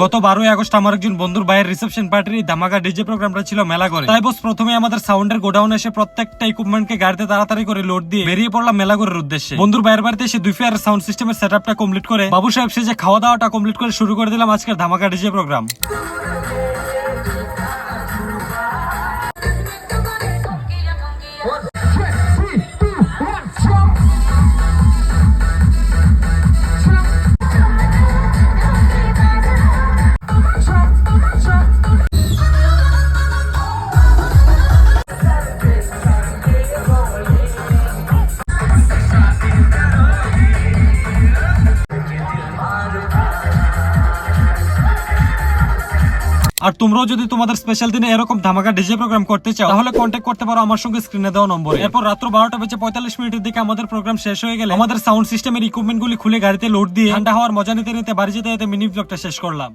গত 12 আগস্ট আমার একজন বন্ধুর ভাইয়ের রিসেপশন পার্টির ধামাকা ডিজে প্রোগ্রামটা ছিল মেলা করে। তাই বস প্রথমে আমাদের সাউন্ডের গোডাউনে এসে প্রত্যেকটা ইকুইপমেন্টকে গাড়িতে তাড়াতাড়ি করে লোড দিয়ে বেরিয়ে পড়লাম মেলাঘরের উদ্দেশ্যে। বন্ধুর ভাইয়ের বাড়িতে এসে 2 পেয়ার সাউন্ড সিস্টেমের সেটআপটা কমপ্লিট করে বাবু সাহেব সে যে খাওয়া দাওয়াটা কমপ্লিট করে শুরু করে দিলাম আজকের ধামাকা ডিজে প্রোগ্রাম। আর তোমরাও যদি তোমাদের স্পেশাল দিনে এরকম ধামাকা ডিজে প্রোগ্রাম করতে চাও তাহলে কন্ট্যাক্ট করতে পারো আমার সঙ্গে স্ক্রিনে দেওয়া নম্বরে। এরপর রাত্র 12:45 দিকে আমাদের প্রোগ্রাম শেষ হয়ে গেলে আমাদের সাউন্ড সিস্টেমের ইকুইপমেন্ট গুলি খুলে গাড়িতে লোড দিয়ে ঠান্ডা হওয়ার মজা নিতে নিতে বাড়ি যেতে যেতে মিনি ব্লগটা শেষ করলাম।